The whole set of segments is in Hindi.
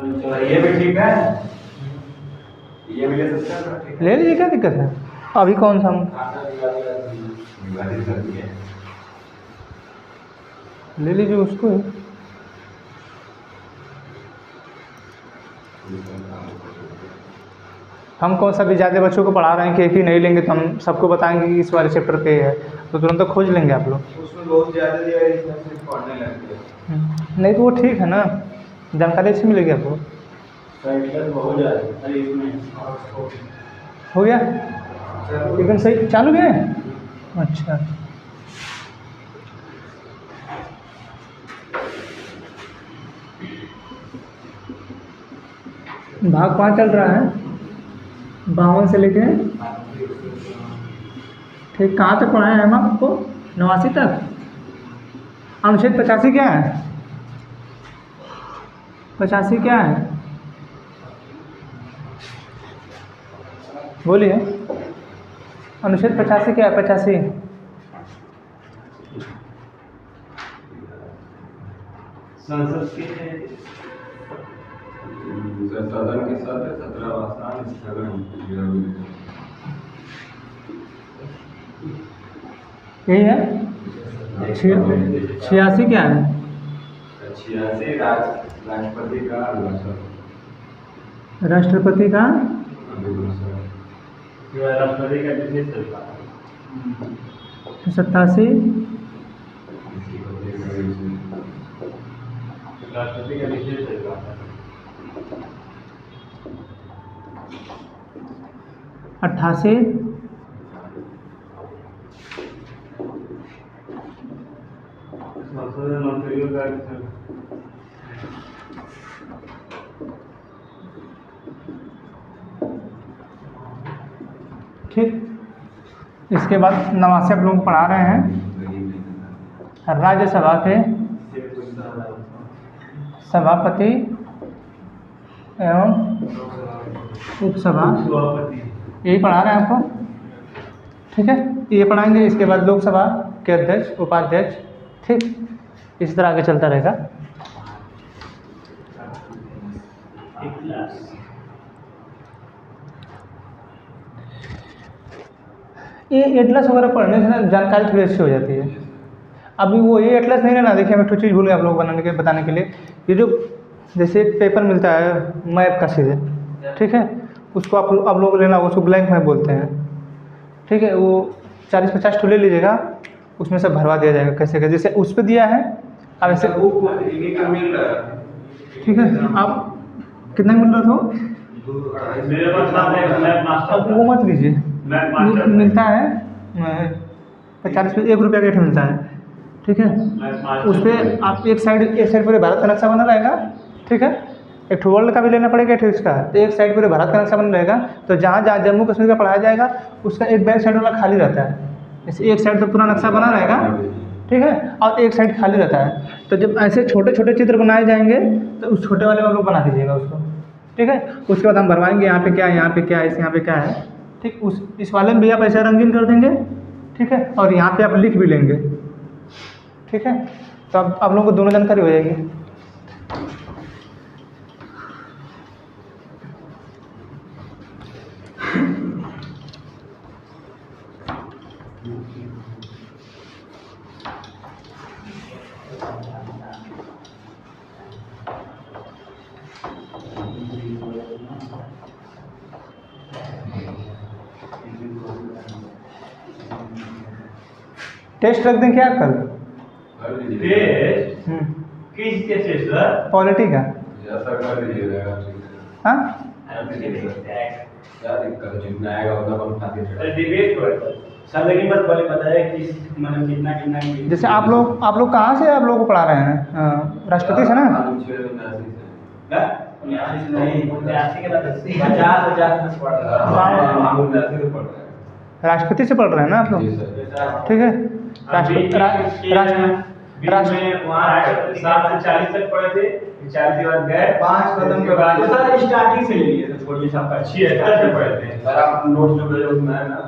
ये भी ठीक है, ये भी ले सकते हैं, ठीक है। ले लीजिए, क्या दिक्कत है। अभी कौन सा ले लीजिए उसको ही। हम कौन सा भी ज़्यादा बच्चों को पढ़ा रहे हैं कि एक ही नहीं लेंगे तो हम सबको बताएंगे कि इस वाले चैप्टर पे है, तो तुरंत तो खोज लेंगे आप लोग। उसमें बहुत ज़्यादा दिया है, इसमें सिर्फ पढ़ने लगते हैं। नहीं तो वो ठीक है ना, जानकारी अच्छी मिलेगी आपको। बहुत ज़्यादा अरे इसमें हो गया एकदम सही, चालू गया। अच्छा, भाग 5 चल रहा है 52 से लेके ठीक कहाँ तक पढ़ाए हैं हम आपको? 89 तक। अनुच्छेद 85 क्या है? 85 क्या है बोलिए। अनुच्छेद 85 क्या है? 85 संसद के सदन के साथ 17 स्थान स्थगन यही है। 86 क्या है? 86 राष्ट्रपति का अभिभाषण। राष्ट्रपति का राष्ट्रपति का विशेष 87 राष्ट्रपति का विशेष 88 मंत्रियों का ठीक। इसके बाद 89 आप लोग पढ़ा रहे हैं राज्यसभा के सभापति एवं उपसभा, यही पढ़ा रहे हैं आपको, ठीक है। ये पढ़ाएंगे। इसके बाद लोकसभा के अध्यक्ष, उपाध्यक्ष, ठीक। इस तरह आगे चलता रहेगा। ये एटलस वगैरह पढ़ने से ना जानकारी थोड़ी अच्छी हो जाती है। अभी वो ये एटलस नहीं रहना। देखिए, मैं एक चीज़ भूल गया आप लोगों को बताने के लिए। ये जो जैसे पेपर मिलता है मैप का सीधे, ठीक है, उसको आप लोग लेना, उसको ब्लैंक मैप बोलते हैं, ठीक है। वो 40-50 ठो ले लीजिएगा, उसमें से भरवा दिया जाएगा कैसे कैसे, जैसे उस पर दिया है। अब ऐसे ठीक है। आप कितना मिल रहा था? मेरे पास अब वो मत लीजिए, मिलता है 40 पे 1 रुपया का रेट मिलता है, ठीक है। उस पर आप एक साइड पूरे भारत का नक्शा बना रहेगा, ठीक है। एक ठो वर्ल्ड का भी लेना पड़ेगा, एक ठो इसका। तो एक साइड पूरे भारत का नक्शा बना रहेगा, तो जहाँ जहाँ जम्मू कश्मीर का पढ़ाया जाएगा उसका एक बैक साइड वाला खाली रहता है। जैसे एक साइड तो पूरा नक्शा बना रहेगा, ठीक है, और एक साइड खाली रहता है। तो जब ऐसे छोटे छोटे चित्र बनाए जाएंगे तो उस छोटे वाले में लोग बना दीजिएगा उसको, ठीक है। उसके बाद हम भरवाएंगे यहाँ पे क्या है, यहाँ पे क्या है, यहाँ पे क्या है, ठीक। इस वाले में भी आप ऐसा रंगीन कर देंगे, ठीक है। और यहाँ पे आप लिख भी लेंगे, ठीक है। तो अब आप लोगों को दोनों जानकारी हो जाएगी। टेस्ट रख दें क्या कल? किस के सर? पॉलिटी का। हाँ, क्या दिक्कत है? जितना आएगा उतना कम खा के डिबेट होगा सर। लेकिन बस पहले बताया कि मतलब कितना जैसे आप लोग कहाँ से आप लोगों को पढ़ा रहे हैं? राष्ट्रपति से ना? राष्ट्रपति से पढ़ रहे हैं ना आप लोग, ठीक है। वहाँ 7 से 40 तक पढ़े थे, 40 के बाद गए 5 कदम के बाद सर स्टार्टिंग से ले लिए तो छोड़िए सबका 76 से पढ़े थे सर। आप नोट जो भेजे उसमें है ना,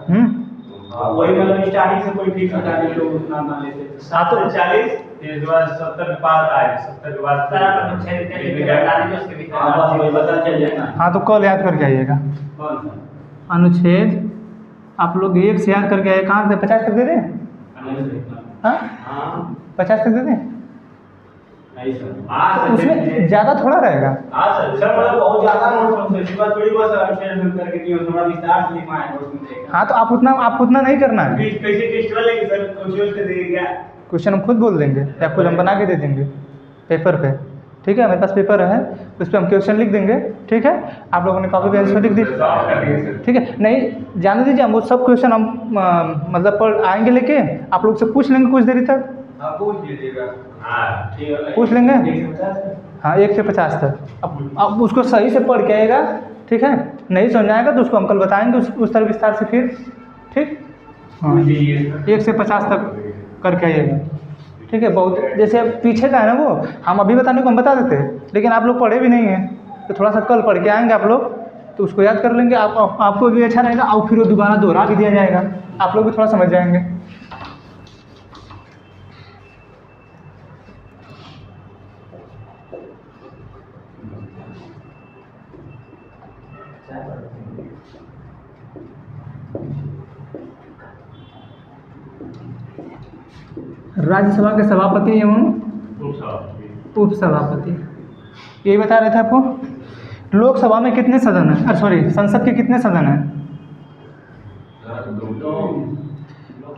वही मतलब स्टार्टिंग से कोई फिक्स बता नहीं, लोग उतना ना लेते। 7 से 40 फिर इसके बाद 70 के बाद आए, 70 के बाद सर आप अनुच्छेद कैसे बता दीजिए उसके विषय में बस वही पता चल जाएगा। हाँ तो कल याद करके आइएगा। कौन सा? अनुच्छेद आप लोग 1 से याद करके आए, कहाँ से 50 तक दे दें? हाँ हाँ 50 तक दे दें? नहीं सर, तो उसमें ज़्यादा थोड़ा रहेगा। हाँ सर, सर मतलब बहुत ज़्यादा नोट है, इसके बाद थोड़ी बहुत अनुच्छेद करके दिए, थोड़ा विस्तार से लिखना है नोट में देगा। हाँ तो आप उतना नहीं करना है। कैसे टेस्ट लेंगे सर, क्वेश्चन से देंगे क्या? क्वेश्चन हम खुद बोल देंगे या खुद हम बना के दे देंगे पेपर पे, ठीक है? मेरे पास पेपर है, उस पर हम क्वेश्चन लिख देंगे, ठीक है? आप लोगों ने कॉपी पे आंसर लिख दीजिए, ठीक है? नहीं जाने दीजिए, हम वो सब क्वेश्चन हम मतलब पढ़ आएंगे लेके, आप लोग से पूछ लेंगे कुछ देरी तक, पूछ लीजिएगा। हाँ ठीक है, पूछ लेंगे। हाँ 1 से 50 तक। अब उसको सही से पढ़ के आएगा, ठीक है? नहीं समझ आएगा तो उसको हम कल बताएंगे उस तरह विस्तार से फिर, ठीक? हाँ 1 से 50 तक करके आइएगा, ठीक है? बहुत जैसे पीछे का है ना वो हम अभी बताने को हम बता देते हैं, लेकिन आप लोग पढ़े भी नहीं हैं, तो थोड़ा सा कल पढ़ के आएंगे आप लोग तो उसको याद कर लेंगे, आपको भी अच्छा रहेगा और फिर वो दोबारा दोहरा भी दिया जाएगा, आप लोग भी थोड़ा समझ जाएंगे। राज्यसभा के सभापति एवं उपसभापति, यही बता रहे थे आपको। लोकसभा में कितने सदन हैं? सॉरी, संसद के कितने सदन हैं?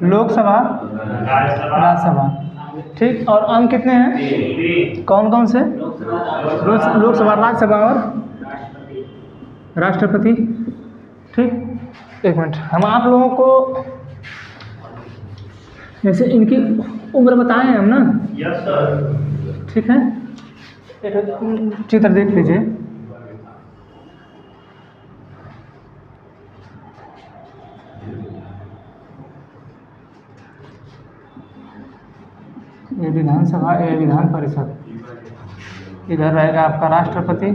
लोकसभा, राज्यसभा, ठीक। और अंग कितने हैं? कौन कौन से? लोकसभा, राज्यसभा और राष्ट्रपति, ठीक। एक मिनट, हम आप लोगों को जैसे इनकी उम्र बताएं हम ना? Yes sir. ठीक है, एक चित्र देख लीजिए। ये विधानसभा, ये विधान परिषद, इधर रहेगा आपका राष्ट्रपति,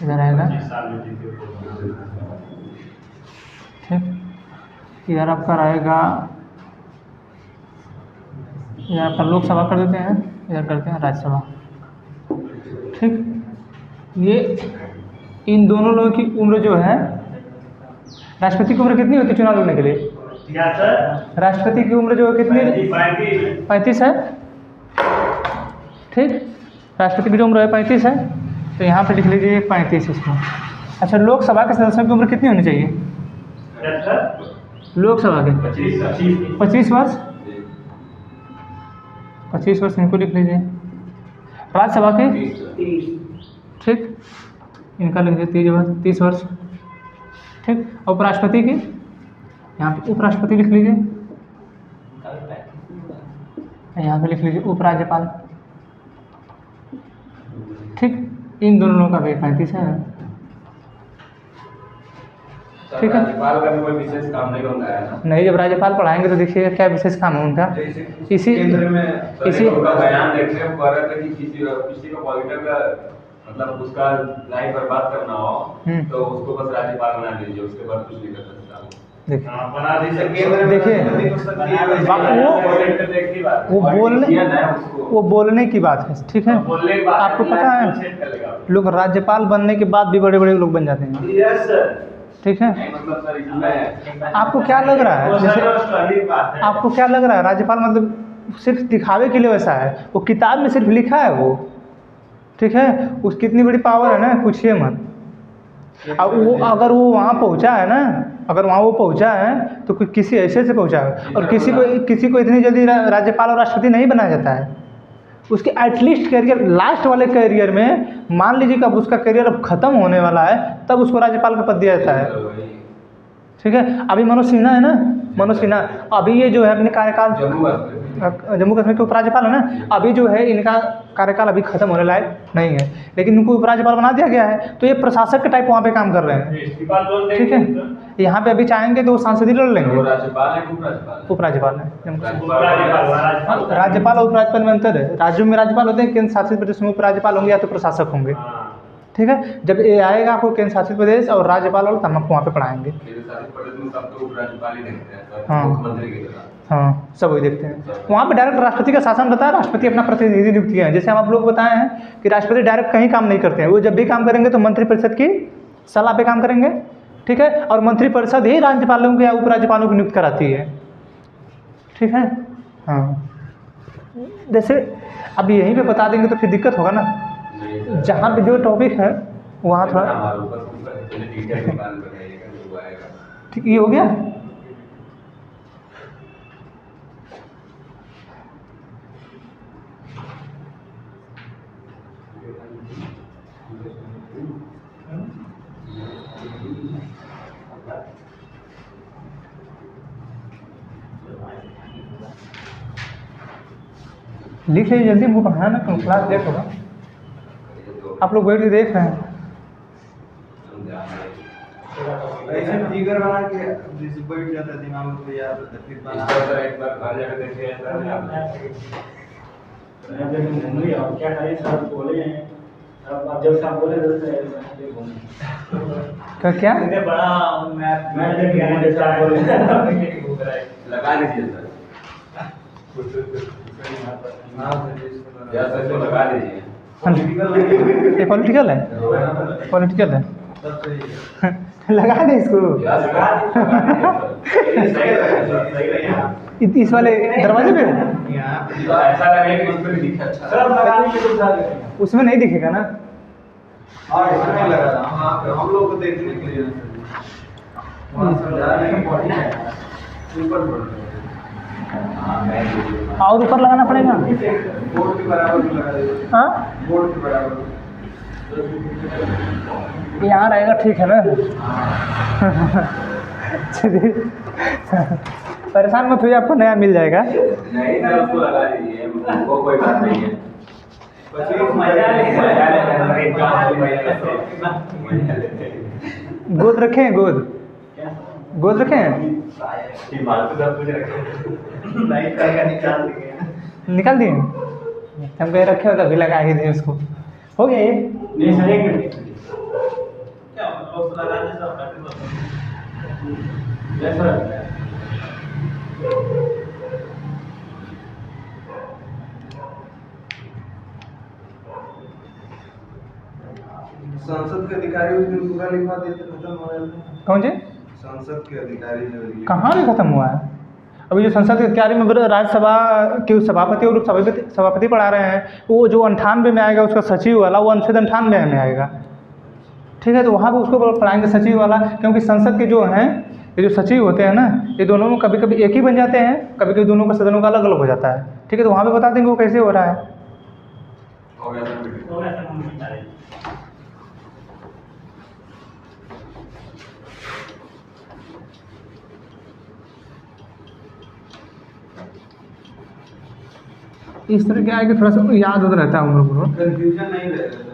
इधर रहेगा, ठीक। इधर आपका रहेगा, इधर आपका लोकसभा कर देते हैं, इधर करते हैं राज्यसभा, ठीक। ये इन दोनों लोगों की उम्र जो है, राष्ट्रपति की उम्र कितनी होती है चुनाव लड़ने के लिए? क्या सर? राष्ट्रपति की उम्र जो है कितनी? 35 है, ठीक। राष्ट्रपति की जो उम्र है 35 है, तो यहाँ पे लिख लीजिए 35 इसको। अच्छा, लोकसभा के सदस्यों की उम्र कितनी होनी चाहिए? लोकसभा के 25 वर्ष, 25 वर्ष इनको लिख लीजिए। राज्यसभा के, ठीक, इनका लिख लीजिए 30 वर्ष, ठीक। और उपराष्ट्रपति की, यहाँ पे उपराष्ट्रपति लिख लीजिए, यहाँ पे लिख लीजिए उपराज्यपाल, ठीक। इन दोनों लोगों का भी 35 है, ठीक है। राज्यपाल का भी कोई विशेष काम नहीं होता है ना? नहीं, जब राज्यपाल पढ़ाएंगे तो देखिएगा क्या विशेष काम है उनका। इसी केंद्र में इसी उनका बयान देखते हैं, कह रहे थे कि किसी को पॉलिटिकल का मतलब उसका लाइफ बर्बाद करना हो तो उसको बस राज्यपाल बना दीजिए, उसके बाद कुछ नहीं कर सकता। देखिए, बना दीजिए केंद्र में, देखिए वो बोलने की बात है, ठीक है। आपको पता है लोग राज्यपाल बनने के बाद भी बड़े बड़े लोग बन जाते हैं, यस सर, ठीक है। मतलब सर इसमें आपको क्या लग रहा है, जैसे आपको क्या लग रहा है राज्यपाल मतलब सिर्फ दिखावे के लिए वैसा है? वो किताब में सिर्फ लिखा है वो, ठीक है। उस कितनी बड़ी पावर है ना, पूछिए मत। अब वो अगर वो वहाँ पहुँचा है ना, अगर वहाँ वो पहुँचा है तो किसी ऐसे से पहुँचा है, और किसी को इतनी जल्दी राज्यपाल और राष्ट्रपति नहीं बनाया जाता है। उसके एटलीस्ट करियर, लास्ट वाले करियर में मान लीजिए कि अब उसका करियर अब खत्म होने वाला है, तब उसको राज्यपाल का पद दिया जाता है, ठीक है। अभी मनोज सिन्हा है ना, मनोज सिन्हा अभी ये जो है अपने कार्यकाल, जम्मू कश्मीर के उपराज्यपाल है ना, अभी जो है इनका कार्यकाल अभी खत्म होने लायक नहीं है, लेकिन इनको उपराज्यपाल बना दिया गया है, तो ये प्रशासक के टाइप वहाँ पे काम कर रहे हैं, ठीक है। यहाँ पे अभी चाहेंगे तो वो सांसद लड़ लेंगे। उपराज्यपाल है, राज्यपाल और उपराज्यपाल में अंतर है। राज्यों में राज्यपाल होते हैं, केंद्र शासित प्रदेश में उपराज्यपाल होंगे या तो प्रशासक होंगे, ठीक है। जब ये आएगा आपको केंद्र शासित प्रदेश और राज्यपाल वाला, तब आपको वहाँ पे पढ़ाएंगे। हाँ हाँ, सब वही देखते हैं। वहाँ पे डायरेक्ट राष्ट्रपति का शासन रहता है, राष्ट्रपति अपना प्रतिनिधि नियुक्त किया है। जैसे हम आप लोग बताए हैं कि राष्ट्रपति डायरेक्ट कहीं काम नहीं करते हैं, वो जब भी काम करेंगे तो मंत्रिपरिषद की सलाह पे काम करेंगे, ठीक है। और मंत्रिपरिषद ही राज्यपालों को या उपराज्यपालों को नियुक्त कराती है, ठीक है। हाँ, जैसे अब यहीं पे बता देंगे तो फिर दिक्कत होगा ना, जहाँ पे जो टॉपिक है वहाँ थोड़ा ठीक। ये हो गया। लिख लीजिए जल्दी, हमको पढ़ाना ना, क्लास लेट होगा। आप लोग बैठ के देख रहे हैं। ऐसे फिगर बना के जैसे बैठ जाता है दिमाग में, तो याद होता है, फिर बना एक बार घर जाकर देखिए आप क्या करें, सर बोले हैं अब जब साहब बोले क्या बड़ा मैं देखिए साहब बोले लगा लीजिए सर, या सर को लगा लीजिए। ये पॉलिटिकल है, पॉलिटिकल है। लगा दे इसको, इस वाले दरवाजे पे ऐसा लगे कि उस पर भी दिखे अच्छा। सर लगाने के तो उसमें नहीं दिखेगा ना। हाँ इसमें लगा था, हाँ हम लोग को देखने के लिए वहाँ समझा रहे हैं बॉडी है ऊपर और ऊपर लगाना पड़ेगा, बोर्ड के बराबर भी लगा दीजिए। हाँ बोर्ड के बराबर यहाँ रहेगा, ठीक है ना। चलिए, परेशान मत होइए, आपको नया मिल जाएगा। नहीं सर उसको लगा लीजिए, वो कोई बात नहीं है। गोद रखे हैं, गोद गोद रखे हैं, निकाल दिए। हम कहीं रखे हो तो अभी लगा ही दिए उसको। हो गया ये। नहीं सर, एक मिनट क्या मतलब लगाने से यस सर। संसद के अधिकारी उसमें पूरा लिखवा देते, खत्म हो जाता। कौन जी? संसद के अधिकारी जो कहाँ भी खत्म हुआ है? अभी जो संसद के अधिकारी में राज्यसभा के सभापति और सभापति पढ़ा रहे हैं, वो जो 98 में आएगा उसका सचिव वाला, वो अनुच्छेद 98 में आएगा, ठीक है। तो वहाँ पर उसको पढ़ाएंगे सचिव वाला, क्योंकि संसद के जो हैं, ये जो सचिव होते हैं ना, ये दोनों में कभी कभी एक ही बन जाते हैं, कभी कभी दोनों का सदनों का अलग अलग हो जाता है, ठीक है। तो वहाँ पे बता देंगे वो कैसे हो रहा है। हो गया सर। इस तरह के आएगा, थोड़ा सा याद होता रहता है हम लोगों को। कंफ्यूजन नहीं रहेगा।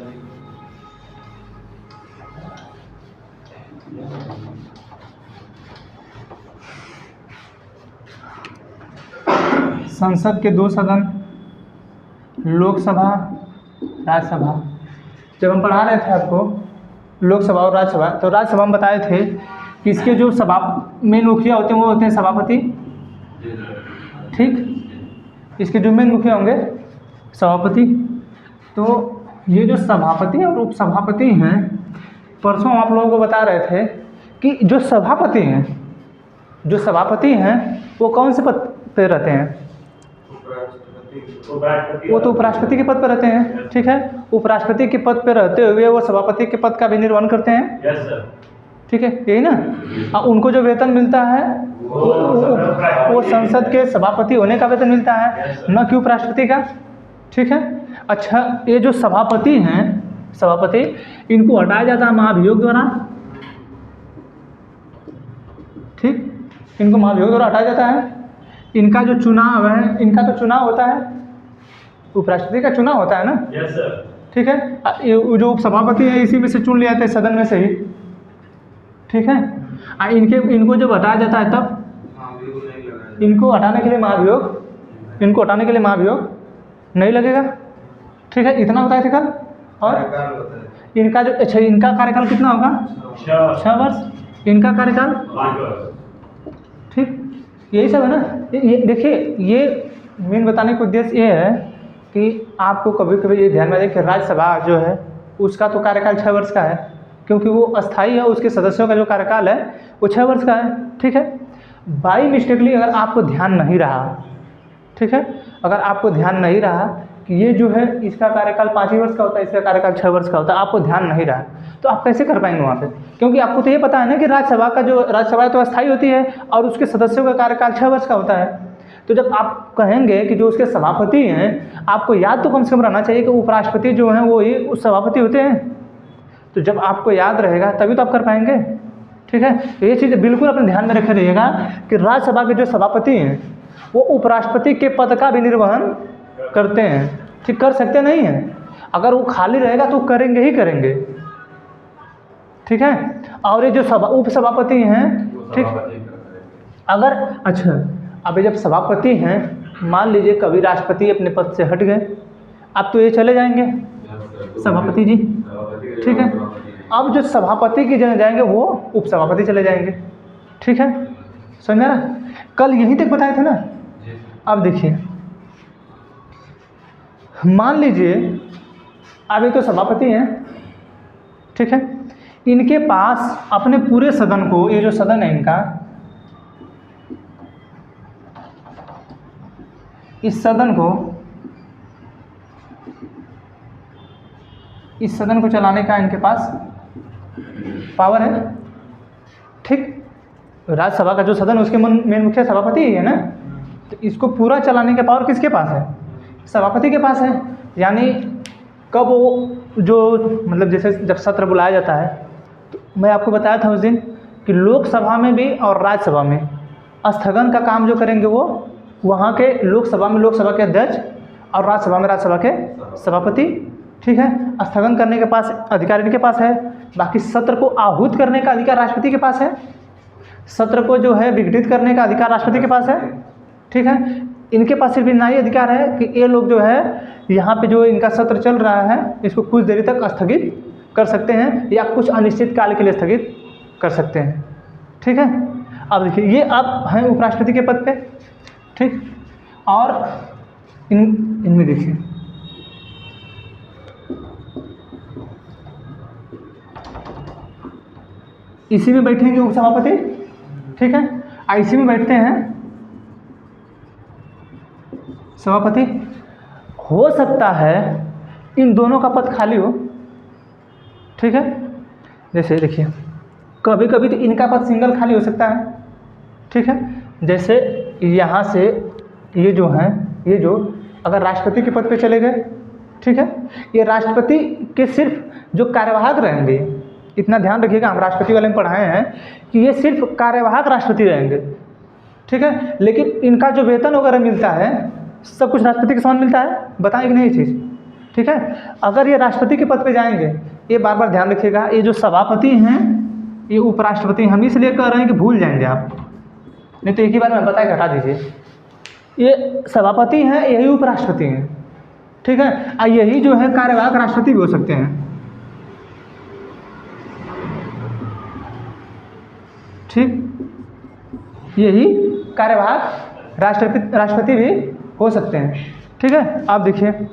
संसद के 2 सदन, लोकसभा, राज्यसभा। जब हम पढ़ा रहे थे आपको लोकसभा और राज्यसभा, तो राज्यसभा में बताए थे कि इसके जो मेन मुखिया होते हैं वो होते हैं सभापति, ठीक। इसके जो मेन मुखिया होंगे सभापति। तो ये जो सभापति और उपसभापति हैं, परसों आप लोगों को बता रहे थे कि जो सभापति हैं वो कौन से पद पे रहते हैं? वो तो उपराष्ट्रपति के पद पर रहते हैं, ठीक है। उपराष्ट्रपति के पद पर रहते हुए वो सभापति के पद का भी निर्वहन करते हैं, यस सर। ठीक है, यही ना। उनको जो वेतन मिलता है वो संसद के सभापति होने का वेतन मिलता है, न कि उपराष्ट्रपति का, ठीक है। अच्छा, ये जो सभापति हैं, सभापति, इनको हटाया जाता है महाभियोग द्वारा, ठीक। इनको महाभियोग द्वारा हटाया जाता है। इनका जो चुनाव है, इनका तो चुनाव होता है, उपराष्ट्रपति का चुनाव होता है ना, यस सर। ठीक है। ये जो उपसभापति है इसी में से चुन लिया जाता है, सदन में से ही, ठीक है। इनको जब हटाया जाता है तब इनको हटाने के लिए महाभियोग नहीं लगेगा, ठीक है। इतना बताए थे कल, और कार्यकाल होता है। इनका जो अच्छा इनका कार्यकाल कितना होगा? 6 वर्ष। इनका कार्यकाल 5 वर्ष। ठीक, यही सब है ना। ये देखिए, ये मेन बताने का उद्देश्य ये है कि आपको कभी कभी ये ध्यान में रहे कि राज्यसभा जो है उसका तो कार्यकाल 6 वर्ष का है, क्योंकि वो अस्थायी है, उसके सदस्यों का जो कार्यकाल है वो 6 वर्ष का है। ठीक है, बाई मिस्टेकली अगर आपको ध्यान नहीं रहा, ठीक है, अगर आपको ध्यान नहीं रहा कि ये जो है इसका कार्यकाल 5 ही वर्ष का होता है, इसका कार्यकाल 6 वर्ष का होता है, आपको ध्यान नहीं रहा, तो आप कैसे कर पाएंगे वहाँ पे? क्योंकि आपको तो ये पता है ना कि राज्यसभा तो अस्थायी होती है और उसके सदस्यों का कार्यकाल 6 वर्ष का होता है। तो जब आप कहेंगे कि जो उसके सभापति हैं, आपको याद तो कम से कम रहना चाहिए कि उपराष्ट्रपति जो हैं वो ही उस सभापति होते हैं। तो जब आपको याद रहेगा तभी तो आप कर पाएंगे। ठीक है, तो ये चीज़ बिल्कुल अपने ध्यान में रखे रहिएगा कि राज्यसभा के जो सभापति हैं वो उपराष्ट्रपति के पद का भी निर्वहन करते हैं। ठीक, कर सकते नहीं हैं, अगर वो खाली रहेगा तो करेंगे ही करेंगे। ठीक है, और ये जो उप सभापति हैं, ठीक, अगर अच्छा अब जब सभापति हैं, मान लीजिए कभी राष्ट्रपति अपने पद से हट गए, अब तो ये चले जाएंगे सभापति जी। ठीक है, अब जो सभापति की जगह जाएंगे वो उप सभापति चले जाएंगे। ठीक है, समझ में आ रहा? कल यहीं तक बताए थे ना। अब देखिए, मान लीजिए अब ये तो सभापति हैं, ठीक है, इनके पास अपने पूरे सदन को, ये जो सदन है इनका, इस सदन को चलाने का इनके पास पावर है। ठीक, राज्यसभा का जो सदन है उसके मेन मुख्य सभापति ही है ना, तो इसको पूरा चलाने का पावर किसके पास है? सभापति के पास है। यानी कब वो जो मतलब जैसे जब सत्र बुलाया जाता है, तो मैं आपको बताया था उस दिन कि लोकसभा में भी और राज्यसभा में स्थगन का काम जो करेंगे वो वहाँ के लोकसभा में लोकसभा के अध्यक्ष और राज्यसभा में राज्यसभा के सभापति। ठीक है, स्थगन करने के पास अधिकार इनके पास है, बाकी सत्र को आहूत करने का अधिकार राष्ट्रपति के पास है, सत्र को जो है विघटित करने का अधिकार राष्ट्रपति के पास है। ठीक है, इनके पास सिर्फ इतना ही अधिकार है कि ये लोग जो है यहाँ पे जो इनका सत्र चल रहा है इसको कुछ देरी तक स्थगित कर सकते हैं या कुछ अनिश्चित काल के लिए स्थगित कर सकते हैं। ठीक है, अब देखिए ये अब हैं उपराष्ट्रपति के पद पे। ठीक, और इनमें देखिए इसी में बैठेंगे उपसभापति। ठीक है, इसी में बैठते हैं सभापति। हो सकता है इन दोनों का पद खाली हो। ठीक है, जैसे देखिए कभी कभी तो इनका पद सिंगल खाली हो सकता है। ठीक है, जैसे यहाँ से ये जो हैं, ये जो अगर राष्ट्रपति के पद पे चले गए, ठीक है, ये राष्ट्रपति के सिर्फ जो कार्यवाहक रहेंगे, इतना ध्यान रखिएगा, हम राष्ट्रपति वाले में पढ़ाए हैं कि ये सिर्फ कार्यवाहक राष्ट्रपति रहेंगे। ठीक है, लेकिन इनका जो वेतन वगैरह मिलता है सब कुछ राष्ट्रपति के समान मिलता है। बताएं कि नहीं चीज़? ठीक है, अगर ये राष्ट्रपति के पद पे जाएंगे, ये बार बार ध्यान रखिएगा, ये जो सभापति हैं ये उपराष्ट्रपति, हम इसलिए कह रहे हैं कि भूल जाएंगे आप, नहीं तो एक ही बार में बताए हटा दीजिए। ये सभापति हैं, यही उपराष्ट्रपति हैं। ठीक है, और यही जो है कार्यवाहक राष्ट्रपति भी हो सकते हैं। ठीक, यही कार्यवाहक राष्ट्रपति भी हो सकते हैं। ठीक है, आप देखिए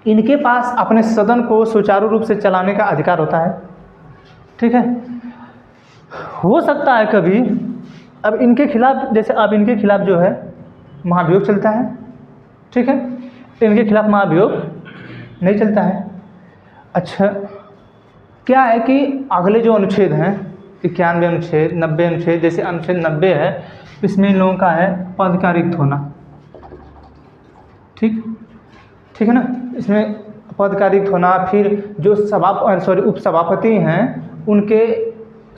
इनके पास अपने सदन को सुचारू रूप से चलाने का अधिकार होता है। ठीक है, हो सकता है कभी अब इनके खिलाफ, जैसे अब इनके खिलाफ जो है महाभियोग चलता है। ठीक है, इनके खिलाफ महाभियोग नहीं चलता है। अच्छा, क्या है कि अगले जो अनुच्छेद हैं 91 अनुच्छेद, 90 अनुच्छेद, जैसे अनुच्छेद 90 है, इसमें इन लोगों का है पद का रिक्त होना। ठीक है ना, इसमें पद का रिक्त होना, फिर जो उपसभापति हैं उनके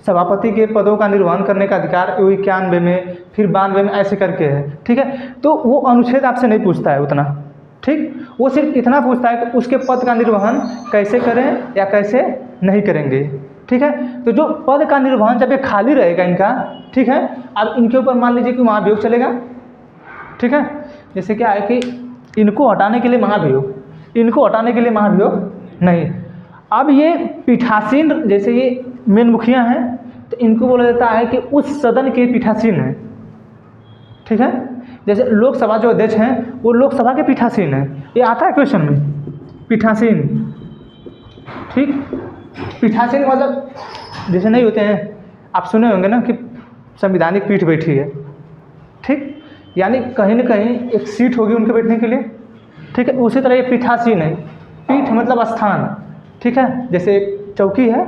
सभापति के पदों का निर्वहन करने का अधिकार 91 में, फिर 92 में, ऐसे करके है। ठीक है, तो वो अनुच्छेद आपसे नहीं पूछता है उतना। ठीक, वो सिर्फ इतना पूछता है कि उसके पद का निर्वहन कैसे करें या कैसे नहीं करेंगे। ठीक है, तो जो पद का निर्वहन जब ये खाली रहेगा इनका, ठीक है, अब इनके ऊपर मान लीजिए कि महाभियोग चलेगा। ठीक है, जैसे क्या है कि इनको हटाने के लिए महाभियोग, इनको हटाने के लिए महाभियोग नहीं, अब ये पीठासीन, जैसे ये मेन मुखिया हैं तो इनको बोला जाता है कि उस सदन के पीठासीन हैं, ठीक है। जैसे लोकसभा जो अध्यक्ष हैं वो लोकसभा के पीठासीन हैं, ये आता है क्वेश्चन में, पीठासीन, ठीक। पीठासीन मतलब जैसे नहीं होते हैं, आप सुने होंगे ना कि संवैधानिक पीठ बैठी है, ठीक, यानी कहीं ना कहीं एक सीट होगी उनके बैठने के लिए, ठीक है। उसी तरह ये पीठासीन है, पीठ मतलब स्थान, ठीक है। जैसे चौकी है,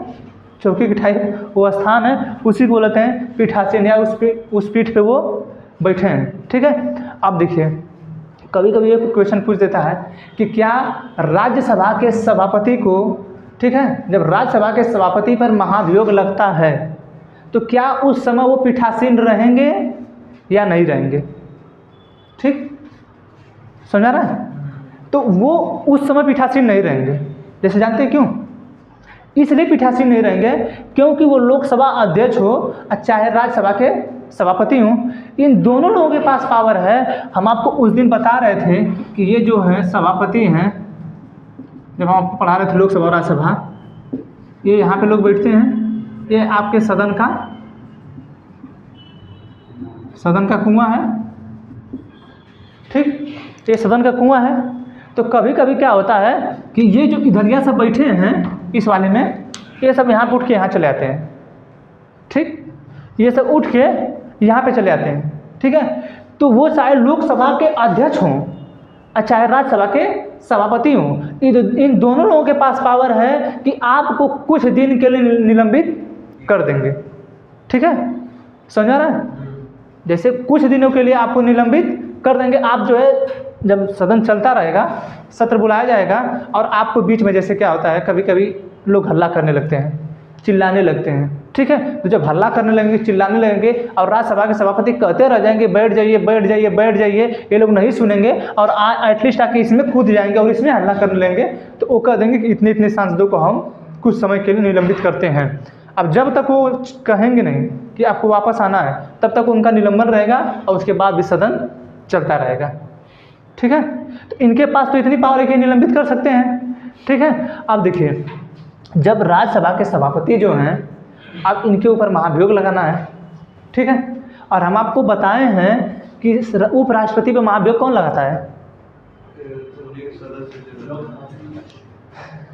चौकी की टाइप वो स्थान है, उसी को बोलते हैं पीठासीन, या उस पीठ पे वो बैठे हैं, ठीक है। अब देखिए कभी कभी ये क्वेश्चन पूछ देता है कि क्या राज्यसभा के सभापति को, ठीक है, जब राज्यसभा के सभापति पर महाभियोग लगता है तो क्या उस समय वो पीठासीन रहेंगे या नहीं रहेंगे, ठीक, समझा रहा है। तो वो उस समय पीठासीन नहीं रहेंगे, जैसे जानते हैं क्यों, इसलिए पीठासीन नहीं रहेंगे क्योंकि वो लोकसभा अध्यक्ष हो चाहे राज्यसभा के सभापति हों, इन दोनों लोगों के पास पावर है। हम आपको उस दिन बता रहे थे कि ये जो है सभापति हैं, जब हम आपको पढ़ा रहे थे लोकसभा और राज्यसभा, ये यहाँ पे लोग बैठते हैं, ये आपके सदन का कुआं है, ठीक, ये सदन का कुआं है। तो कभी कभी क्या होता है कि ये जो इधरिया सब बैठे हैं इस वाले में, ये सब यहाँ पे उठ के यहाँ चले आते हैं, ठीक, ये सब उठ के यहाँ पे चले आते हैं, ठीक है। तो वो चाहे लोकसभा के अध्यक्ष हों चाहे राज्यसभा के सभापति हों, इन दोनों लोगों के पास पावर है कि आपको कुछ दिन के लिए निलंबित कर देंगे, ठीक है, समझ आ रहा है। जैसे कुछ दिनों के लिए आपको निलंबित कर देंगे। आप जो है जब सदन चलता रहेगा, सत्र बुलाया जाएगा और आपको बीच में, जैसे क्या होता है कभी कभी लोग हल्ला करने लगते हैं, चिल्लाने लगते हैं, ठीक है। तो जब हल्ला करने लगेंगे, चिल्लाने लगेंगे और राज्यसभा के सभापति कहते रह जाएंगे बैठ जाइए बैठ जाइए बैठ जाइए, ये लोग नहीं सुनेंगे और एटलीस्ट आके इसमें कूद जाएंगे और इसमें हल्ला करने लगेंगे, तो वो कह देंगे कि इतने इतने सांसदों को हम कुछ समय के लिए निलंबित करते हैं। अब जब तक वो कहेंगे नहीं कि आपको वापस आना है, तब तक उनका निलंबन रहेगा और उसके बाद भी सदन चलता रहेगा, ठीक है। तो इनके पास तो इतनी पावर है कि निलंबित कर सकते हैं, ठीक है। अब देखिए जब राज्यसभा के सभापति जो हैं, अब इनके ऊपर महाभियोग लगाना है, ठीक है। और हम आपको बताए हैं कि उपराष्ट्रपति पे महाभियोग कौन लगाता है,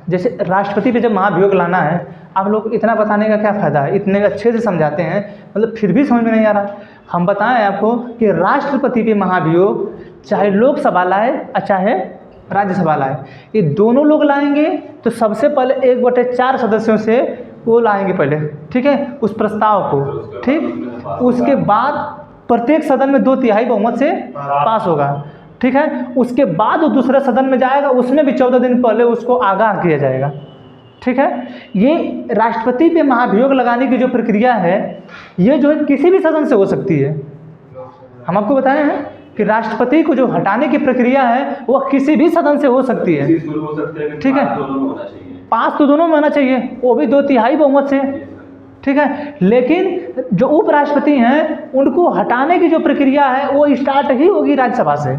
जैसे राष्ट्रपति पे जब महाभियोग लाना है, आप लोग इतना बताने का क्या फ़ायदा है, इतने अच्छे से समझाते हैं, मतलब फिर भी समझ में नहीं आ रहा। हम बताएं आपको कि राष्ट्रपति पे महाभियोग चाहे लोकसभा लाए और चाहे राज्यसभा लाए, ये दोनों लोग लाएंगे तो सबसे पहले 1/4 सदस्यों से वो लाएंगे पहले, ठीक है, उस प्रस्ताव को, ठीक। उसके बाद प्रत्येक सदन में 2/3 बहुमत से पास होगा, ठीक है। उसके बाद वो दूसरे सदन में जाएगा, उसमें भी 14 दिन पहले उसको आगाह किया जाएगा, ठीक है। ये राष्ट्रपति पे महाभियोग लगाने की जो प्रक्रिया है, ये जो है किसी भी सदन से हो सकती है। हम आपको बताए हैं कि राष्ट्रपति को जो हटाने की प्रक्रिया है वह किसी भी सदन से हो सकती है, ठीक है। पास तो दोनों में होना चाहिए, वो भी 2/3 बहुमत से, ठीक है। लेकिन जो उपराष्ट्रपति हैं उनको हटाने की जो प्रक्रिया है वो स्टार्ट ही होगी राज्यसभा से,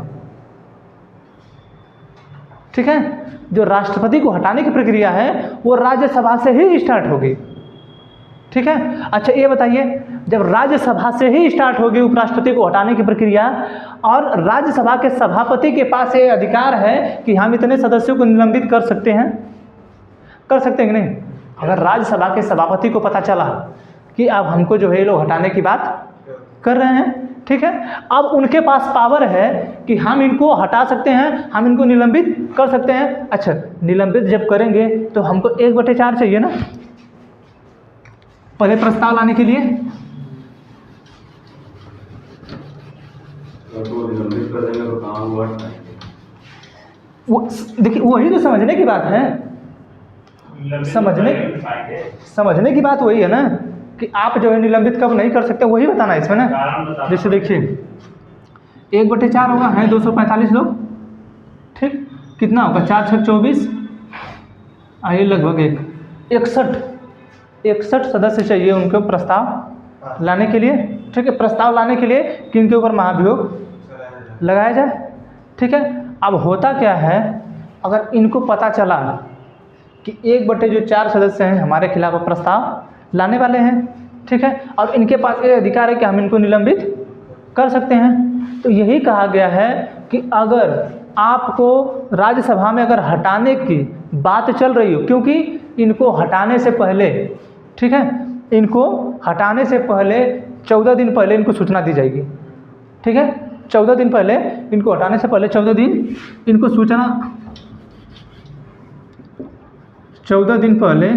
ठीक है। जो राष्ट्रपति को हटाने की प्रक्रिया है वो राज्यसभा से ही स्टार्ट होगी, ठीक है। अच्छा ये बताइए, जब राज्यसभा से ही स्टार्ट होगी उपराष्ट्रपति को हटाने की प्रक्रिया और राज्यसभा के सभापति के पास ये अधिकार है कि हम इतने सदस्यों को निलंबित कर सकते हैं कि नहीं। अगर राज्यसभा के सभापति को पता चला कि अब हमको जो है ये लोग हटाने की बात कर रहे हैं, ठीक है, अब उनके पास पावर है कि हम इनको हटा सकते हैं, हम इनको निलंबित कर सकते हैं। अच्छा निलंबित जब करेंगे तो हमको 1/4 चाहिए ना पहले प्रस्ताव लाने के लिए, वो देखिए वही तो समझने की बात है, समझने की बात वही है ना कि आप जो है निलंबित कब नहीं कर सकते, वही बताना है इसमें ना। जैसे देखिए 1/4 होगा, हैं 245 लोग, ठीक, कितना होगा 4 6 24, आइए लगभग 61 सदस्य चाहिए उनको प्रस्ताव लाने के लिए, ठीक है। प्रस्ताव लाने के लिए किनके ऊपर महाभियोग लगाया जाए, ठीक है। अब होता क्या है, अगर इनको पता चला कि 1/4 सदस्य हैं हमारे खिलाफ प्रस्ताव लाने वाले हैं, ठीक है, और इनके पास ये अधिकार है कि हम इनको निलंबित कर सकते हैं। तो यही कहा गया है कि अगर आपको राज्यसभा में अगर हटाने की बात चल रही हो, क्योंकि इनको हटाने से पहले, ठीक है, इनको हटाने से पहले 14 दिन पहले इनको सूचना दी जाएगी, ठीक है, 14 दिन पहले, इनको हटाने से पहले 14 दिन इनको सूचना, 14 दिन पहले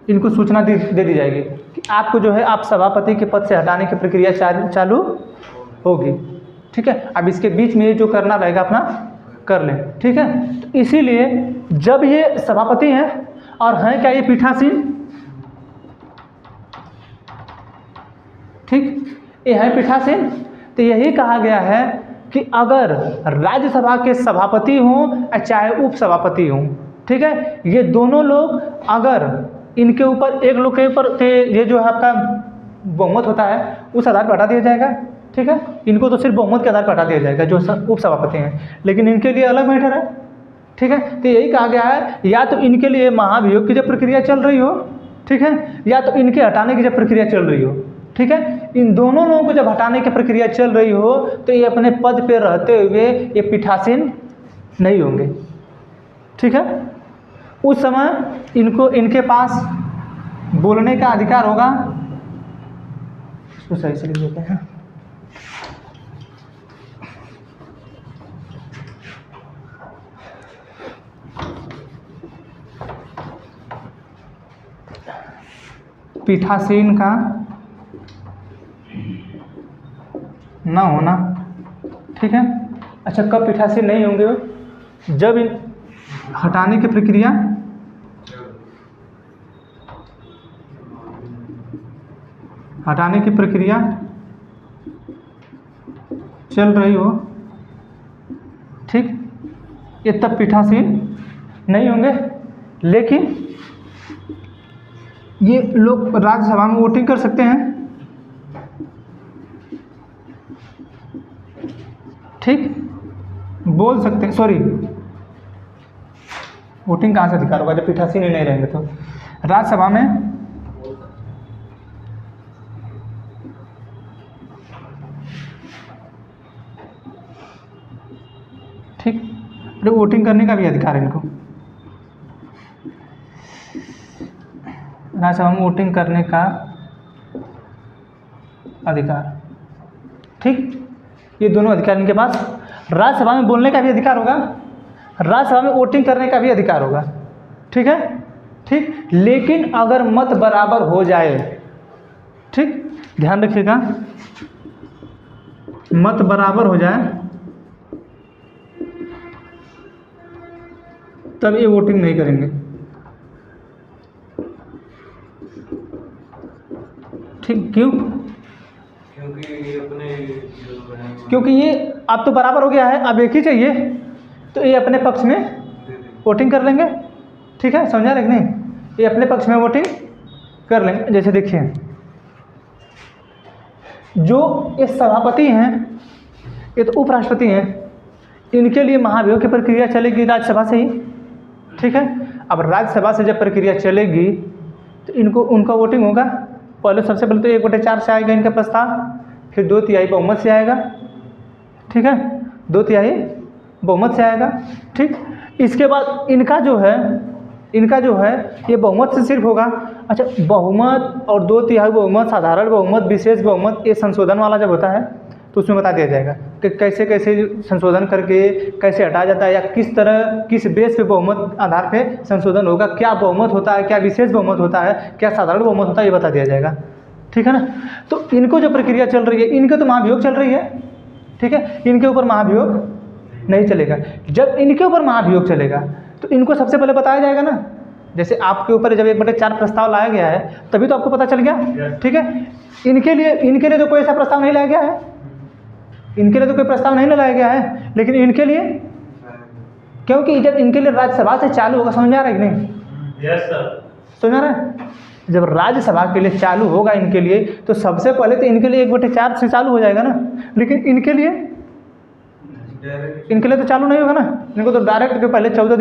इनको सूचना दे दी जाएगी कि आपको जो है आप सभापति के पद से हटाने की प्रक्रिया चालू होगी, ठीक है। अब इसके बीच में ये जो करना रहेगा अपना कर लें, ठीक है। तो इसीलिए जब ये सभापति हैं और हैं क्या ये पीठासीन, ठीक, ये है पीठासीन, तो यही कहा गया है कि अगर राज्यसभा के सभापति हों चाहे उप सभापति हों, ठीक है, ये दोनों लोग अगर इनके ऊपर एक लोग के ऊपर ये जो है आपका बहुमत होता है उस आधार पर हटा दिया जाएगा, ठीक है। इनको तो सिर्फ बहुमत के आधार पर हटा दिया जाएगा जो उप सभापति हैं, लेकिन इनके लिए अलग मैटर है, ठीक है। तो यही कहा गया है या तो इनके लिए महाभियोग की जब प्रक्रिया चल रही हो, ठीक है, या तो इनके हटाने की जब प्रक्रिया चल रही हो, ठीक है, इन दोनों लोगों को जब हटाने की प्रक्रिया चल रही हो तो ये अपने पद पर रहते हुए ये पीठासीन नहीं होंगे, ठीक है। उस समय इनको इनके पास बोलने का अधिकार होगा, इसको सही से लिख देते हैं, पीठासीन का ना होना, ठीक है। अच्छा, कब पीठासीन नहीं होंगे वो? जब इन हटाने की प्रक्रिया चल रही हो, ठीक, ये तब पीठासीन नहीं होंगे। लेकिन ये लोग राज्यसभा में वोटिंग कर सकते हैं, ठीक, बोल सकते हैं, सॉरी, वोटिंग कहाँ से अधिकार होगा जब पीठासीन ही नहीं रहेंगे। तो राज्यसभा में ठीक, वोटिंग करने का भी अधिकार है इनको, राज्यसभा में वोटिंग करने का अधिकार, ठीक, ये दोनों अधिकार इनके पास। राज्यसभा में बोलने का भी अधिकार होगा, राज्यसभा में वोटिंग करने का भी अधिकार होगा, ठीक है, ठीक। लेकिन अगर मत बराबर हो जाए, ठीक, ध्यान रखिएगा, मत बराबर हो जाए तब ये वोटिंग नहीं करेंगे, ठीक। क्यों? क्योंकि ये अब तो बराबर हो गया है, अब एक ही चाहिए, तो ये अपने पक्ष में वोटिंग कर लेंगे, ठीक है, समझा रहे कि नहीं? ये अपने पक्ष में वोटिंग कर लेंगे। जैसे देखिए, जो ये सभापति हैं, ये तो उपराष्ट्रपति हैं, इनके लिए महाभियोग की प्रक्रिया चलेगी राज्यसभा से ही, ठीक है। अब राज्यसभा से जब प्रक्रिया चलेगी तो इनको उनका वोटिंग होगा। पहले सबसे पहले तो 1/4 से आएगा इनका प्रस्ताव, फिर 2/3 बहुमत से आएगा, ठीक है, 2/3 बहुमत से आएगा, ठीक। इसके बाद इनका जो है ये बहुमत से सिर्फ होगा। अच्छा, बहुमत और 2/3 बहुमत, साधारण बहुमत, विशेष बहुमत, ये संशोधन वाला जब होता है तो उसमें बता दिया जाएगा कि कैसे कैसे संशोधन करके कैसे हटाया जाता है, या किस तरह किस बेस पे बहुमत आधार पे संशोधन होगा, क्या बहुमत होता है, क्या विशेष बहुमत होता है, क्या साधारण बहुमत होता है, ये बता दिया जाएगा, ठीक है ना। तो इनको जो प्रक्रिया चल रही है, इनके तो महाभियोग चल रही है, ठीक है, इनके ऊपर महाभियोग नहीं चलेगा। जब इनके ऊपर महाभियोग चलेगा तो इनको सबसे पहले बताया जाएगा ना, जैसे आपके ऊपर जब 1/4 प्रस्ताव लाया गया है तभी तो आपको पता चल गया, ठीक है। इनके लिए तो कोई ऐसा प्रस्ताव नहीं लाया गया है, इनके लिए तो कोई प्रस्ताव नहीं लगाया गया है, लेकिन इनके लिए, क्योंकि जब इनके लिए राज्यसभा से चालू होगा, समझ आ रहा है कि नहीं? यस सर, समझ आ रहा है? जब राज्यसभा के लिए चालू होगा इनके लिए, तो सबसे पहले तो इनके लिए 1/4 से चालू हो जाएगा ना, लेकिन इनके लिए तो चालू नहीं होगा ना, इनको तो डायरेक्ट जो पहले 14 दिन